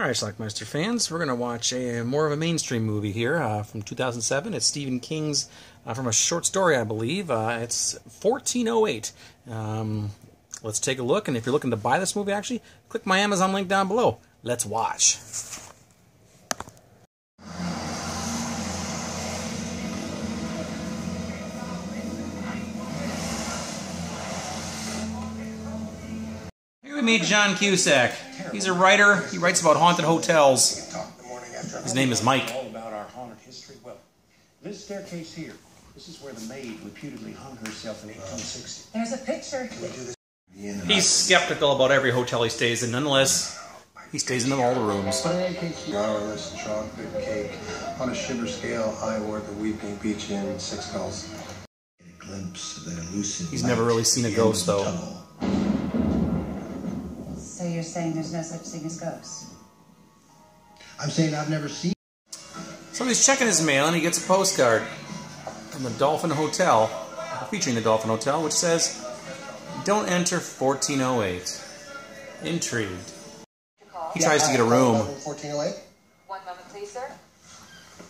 Alright, Schlockmeister fans, we're going to watch more of a mainstream movie here from 2007. It's Stephen King's, from a short story, I believe. It's 1408. Let's take a look, and if you're looking to buy this movie, actually, click my Amazon link down below. Let's watch. Here we meet John Cusack. He's a writer. He writes about haunted hotels. His name is Mike. All about our haunted history. Well, this staircase here, this is where the maid reputedly hung herself in 1860. There's a picture. He's skeptical about every hotel he stays in. Nonetheless, he stays in all the rooms. Garlic, chocolate cake on a sugar scale. I wore the Weeping Beach in 6 calls. A glimpse of that elusive. He's never really seen a ghost, though. So you're saying there's no such thing as ghosts? I'm saying I've never seen. So he's checking his mail and he gets a postcard from the Dolphin Hotel, featuring the Dolphin Hotel, which says, "Don't enter 1408. Intrigued." He tries to get a room. 1408? One moment, please, sir.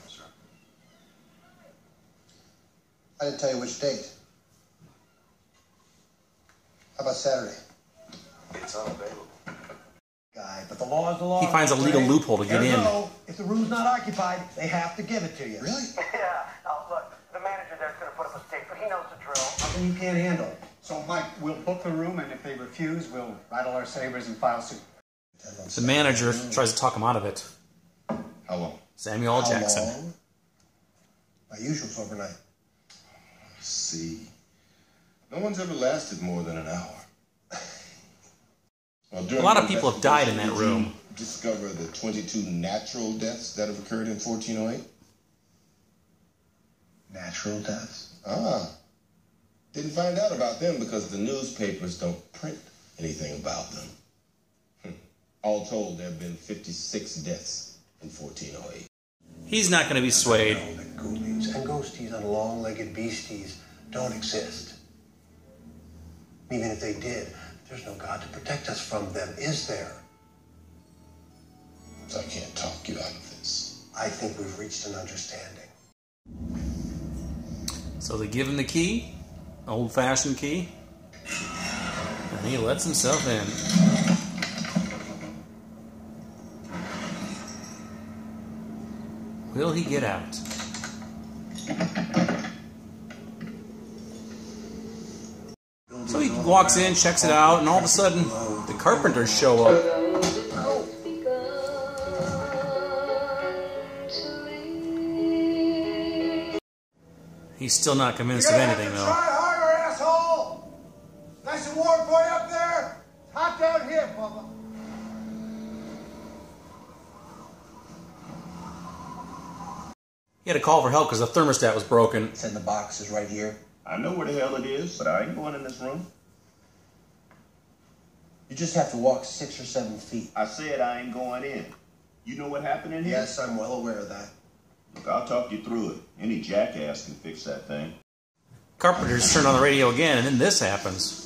Sure. I didn't tell you which date. How about Saturday? It's unavailable. Guy, but the law is the law. He finds a legal loophole to get in. If the room's not occupied, they have to give it to you. Really? Yeah. Now, look, the manager there's going to put up a stick, but he knows the drill. Something you can't handle. So, Mike, we'll book the room, and if they refuse, we'll rattle our sabers and file suit. The manager tries to talk him out of it. How long? Samuel L. Jackson. How long? My usual's overnight. See, no one's ever lasted more than an hour. Well, A lot of people have died in that room. Discover the 22 natural deaths that have occurred in 1408? Natural deaths? Ah. Didn't find out about them because the newspapers don't print anything about them. All told, there have been 56 deaths in 1408. He's not going to be swayed. I know that ghoulies and ghosties and long-legged beasties don't exist. Even if they did, there's no God to protect us from them, is there? So I can't talk you out of this. I think we've reached an understanding. So they give him the key, old-fashioned key, and he lets himself in. Will he get out? So he walks in, checks it out, and all of a sudden, the carpenters show up. He's still not convinced of anything, though. Try harder, asshole! Nice and warm for you up there. It's hot down here, Bubba. He had to call for help because the thermostat was broken. Said the box is right here. I know where the hell it is, but I ain't going in this room. You just have to walk 6 or 7 feet. I said I ain't going in. You know what happened in here? Yes, I'm well aware of that. Look, I'll talk you through it. Any jackass can fix that thing. Carpenters turn on the radio again, and then this happens.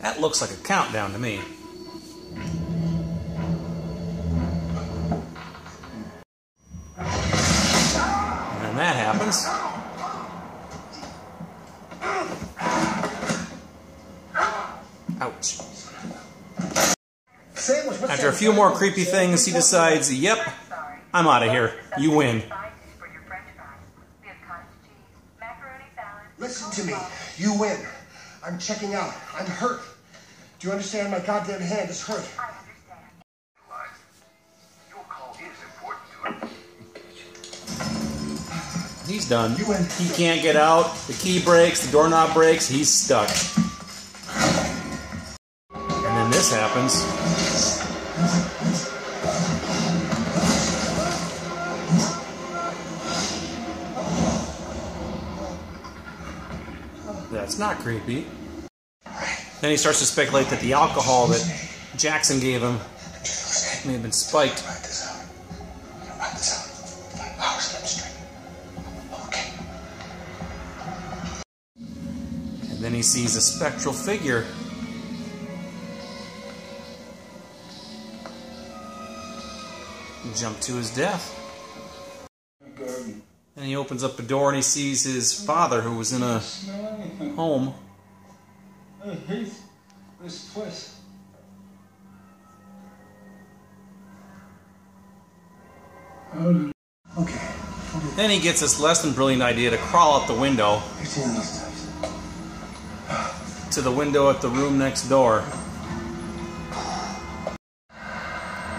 That looks like a countdown to me. And that happens. Ouch. After a few more creepy things, he decides, yep, I'm out of here. You win. Listen to me. You win. I'm checking out. I'm hurt. Do you understand? My goddamn hand is hurt. I understand. Your call is important to us. He's done. He can't get out. The key breaks. The doorknob breaks. He's stuck. And then this happens. That's not creepy. Then he starts to speculate that the alcohol that Jackson gave him may have been spiked. And then he sees a spectral figure jumped to his death. And he opens up a door and he sees his father, who was in a home. I hate this place. Okay. Then he gets this less than brilliant idea to crawl out the window to the window at the room next door.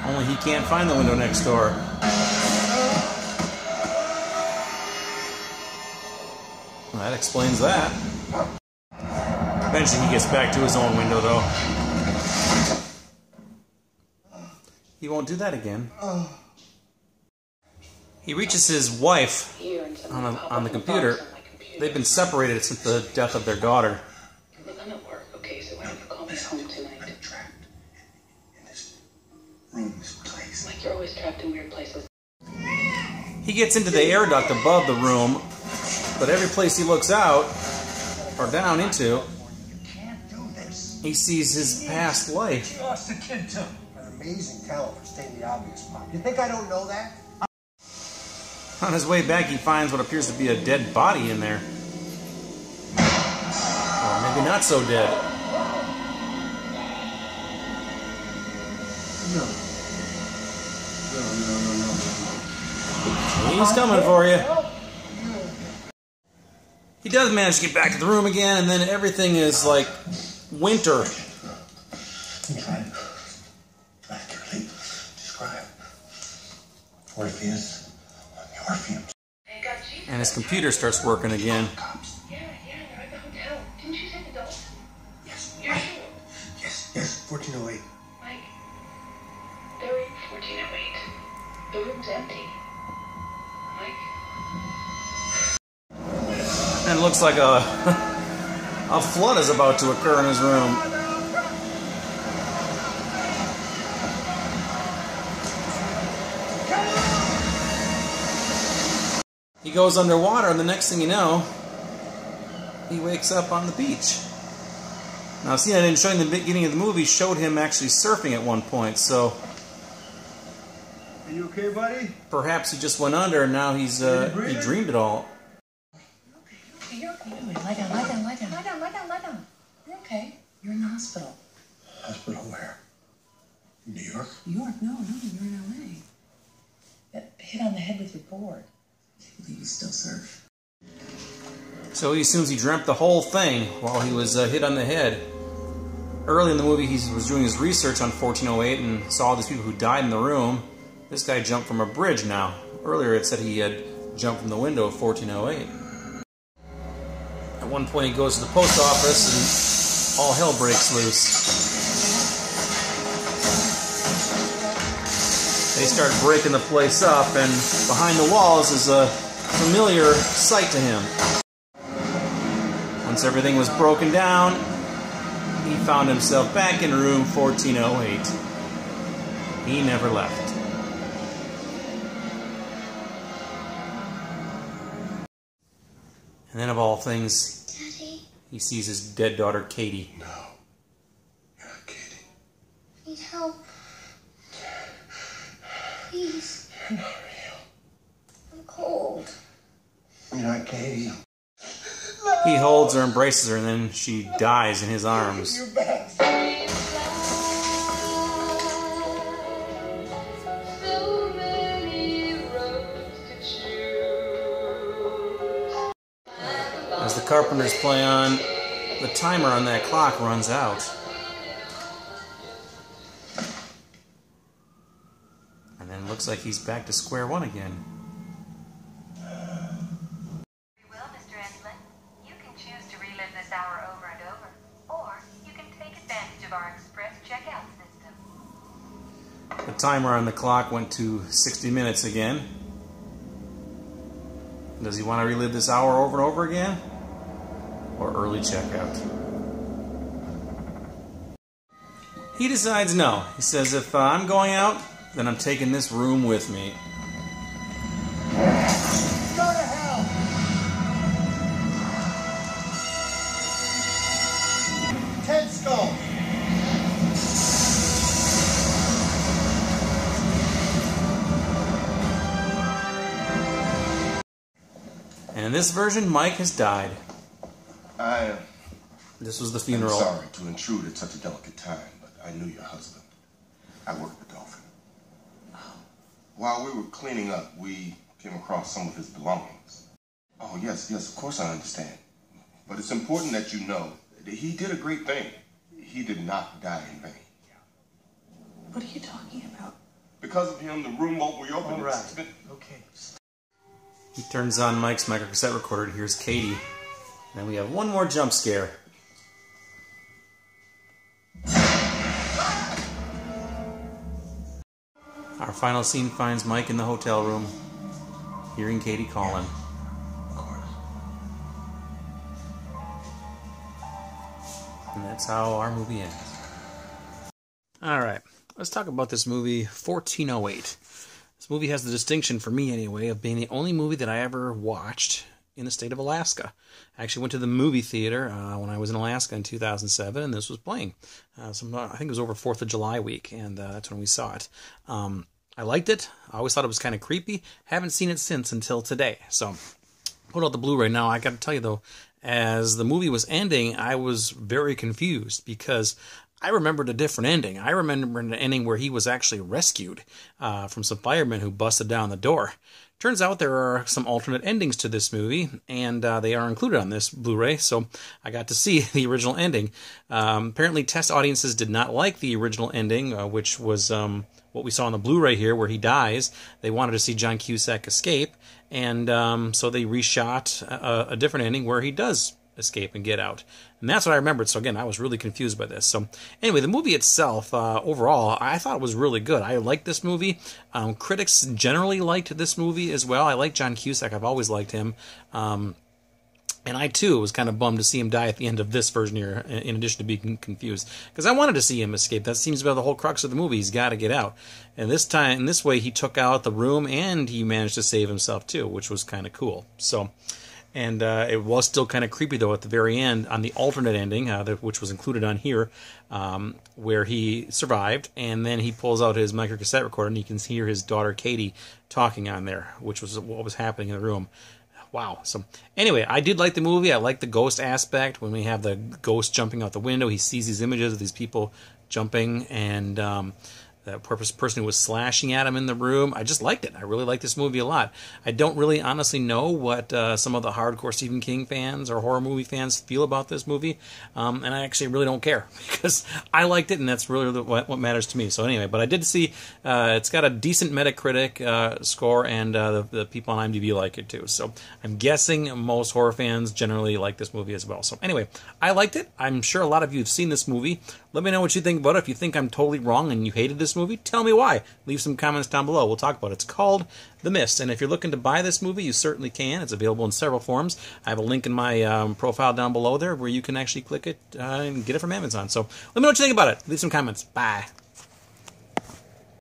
Only he can't find the window next door. Well, that explains that. Eventually he gets back to his own window, though. He won't do that again. He reaches his wife on the computer. They've been separated since the death of their daughter. Look, I'm at work, okay, so why don't you call me home tonight? I'm trapped in this room, this place. Like, you're always trapped in weird places. He gets into the air duct above the room, but every place he looks out, or down into, he sees his past life. You lost a kid too. An amazing talent for stating the obvious, Pop. You think I don't know that? On his way back, he finds what appears to be a dead body in there. Or maybe not so dead. No. He's coming for you. He does manage to get back to the room again, and then everything is like winter. Accurately describe Orpheus on the Orpheum. And his computer starts working again. Yeah, they're at the hotel. Didn't you say the Dolphin? Yes, You're right. sure? Yes, 1408. Mike, they're in 1408. The room's empty. Mike? And it looks like a flood is about to occur in his room. He goes underwater, and the next thing you know, he wakes up on the beach. Now, see, I didn't show you in the beginning of the movie, showed him actually surfing at one point, so Are you okay, buddy? perhaps he just went under, and now he's he dreamed it all. You're okay. Lie down. You're okay. You're in the hospital. Hospital where? New York? New York? No, you're in LA. That hit on the head with your board. I can't believe you still surf. So he assumes he dreamt the whole thing while he was hit on the head. Early in the movie, he was doing his research on 1408 and saw all these people who died in the room. This guy jumped from a bridge now. Earlier it said he had jumped from the window of 1408. At one point he goes to the post office and all hell breaks loose. They start breaking the place up, and behind the walls is a familiar sight to him. Once everything was broken down, he found himself back in room 1408. He never left. And then of all things, Daddy, he sees his dead daughter, Katie. No. You're not Katie. need help. Please. You're not real. I'm cold. You're not Katie. He holds her, embraces her, and then she dies in his arms. You're back. As the Carpenters play on, the timer on that clock runs out. And then it looks like he's back to square one again. Well, Mr. Enslin, you can choose to relive this hour over and over, or you can take advantage of our express checkout system. The timer on the clock went to 60 minutes again. Does he want to relive this hour over and over again? Or early checkout? He decides no. He says, if I'm going out, then I'm taking this room with me. Go to hell! Ted Skull! In this version, Mike has died. This was the funeral. I'm sorry to intrude at such a delicate time, but I knew your husband. I worked with Dolphin. While we were cleaning up, we came across some of his belongings. Oh, yes, of course I understand. But it's important that you know that he did a great thing. He did not die in vain. What are you talking about? Because of him, the room won't reopen. All right. Okay. He turns on Mike's microcassette recorder and hears Katie. Then we have one more jump scare. Our final scene finds Mike in the hotel room, hearing Katie calling. Of course. And that's how our movie ends. Alright, let's talk about this movie, 1408. This movie has the distinction, for me anyway, of being the only movie that I ever watched in the state of Alaska. I actually went to the movie theater when I was in Alaska in 2007, and this was playing. I think it was over 4th of July week, and that's when we saw it. I liked it. I always thought it was kind of creepy. Haven't seen it since until today. So, put out the Blu-ray now. I got to tell you, though, as the movie was ending, I was very confused because I remembered a different ending. I remember an ending where he was actually rescued from some firemen who busted down the door. Turns out there are some alternate endings to this movie, and they are included on this Blu-ray, so I got to see the original ending. Apparently, test audiences did not like the original ending, which was what we saw on the Blu-ray here, where he dies. They wanted to see John Cusack escape, and so they reshot a different ending where he does escape and get out. And that's what I remembered. So again, I was really confused by this. So anyway, the movie itself, overall, I thought it was really good. I liked this movie. Critics generally liked this movie as well. I like John Cusack. I've always liked him. And I, too, was kind of bummed to see him die at the end of this version here, in addition to being confused. Because I wanted to see him escape. That seems to be the whole crux of the movie. He's got to get out. And this time, in this way, he took out the room, and he managed to save himself, too, which was kind of cool. So, and it was still kind of creepy, though, at the very end, on the alternate ending, which was included on here, where he survived, and then he pulls out his microcassette recorder, and you can hear his daughter, Katie, talking on there, which was what was happening in the room. Wow. So anyway, I did like the movie. I like the ghost aspect. When we have the ghost jumping out the window, he sees these images of these people jumping, and the person who was slashing at him in the room. I just liked it. I really like this movie a lot. I don't really honestly know what some of the hardcore Stephen King fans or horror movie fans feel about this movie, and I actually really don't care because I liked it, and that's really what matters to me. So anyway, but I did see it's got a decent Metacritic score, and the people on IMDb like it too. So I'm guessing most horror fans generally like this movie as well. So anyway, I liked it. I'm sure a lot of you have seen this movie. Let me know what you think about it. If you think I'm totally wrong and you hated this movie, tell me why. Leave some comments down below. We'll talk about it. It's called The Mist, and if you're looking to buy this movie, you certainly can. It's available in several forms. I have a link in my profile down below there where you can actually click it and get it from Amazon. So let me know what you think about it. Leave some comments. Bye.